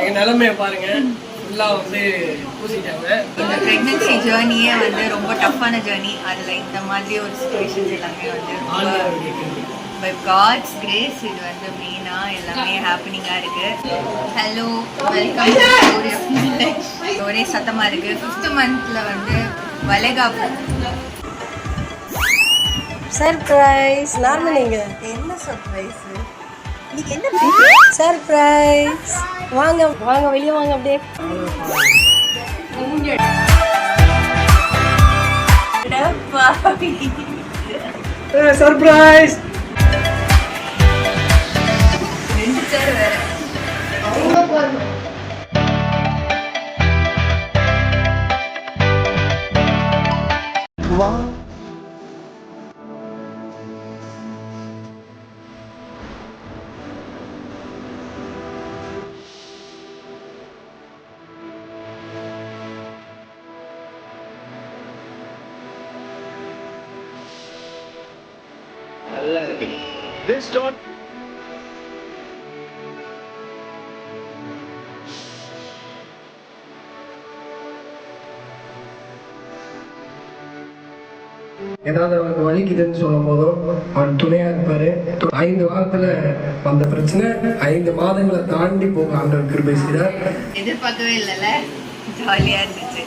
எங்கள் நிலைமையை பாருங்க, ஃபுல்லாக வந்து பூசிட்டாங்க. இந்த ப்ரெக்னன்சி ஜேர்னியே வந்து ரொம்ப டஃப்பான ஜேர்னி. அதில் இந்த மாதிரி ஒரு சுச்சுவேஷன்ஸ் எல்லாமே வந்து பை காட்ஸ் கிரேஸ் இது வந்து மெயினாக எல்லாமே ஹேப்பனிங்காக இருக்குது. Hello, welcome. ஒரே சத்தமாக இருக்குது. 5th மந்த்தில் வந்து வளைகாப்பு. சர்ப்ரைஸ். நார்மலிங்க என்ன சர்ப்ரைஸ்? இன்னைக்கு என்ன சர்ப்ரைஸ்? வாங்க வாங்க, வெளியே வாங்க. அப்படியே சர்ப்ரைஸ். 2 சேர் வேற. This don't. ஏதாவது அவருக்கு வலிக்குதுன்னு சொல்லும் போதும் அவர் துணையாக இருப்பார். 5 வாரத்தில் வந்த பிரச்சனை 5 மாதங்களை தாண்டி போக ஆண்டவர் கிருபை செய்தார். எதிர்பார்க்கவே இல்லைல்ல, ஜாலியாக இருந்துச்சு.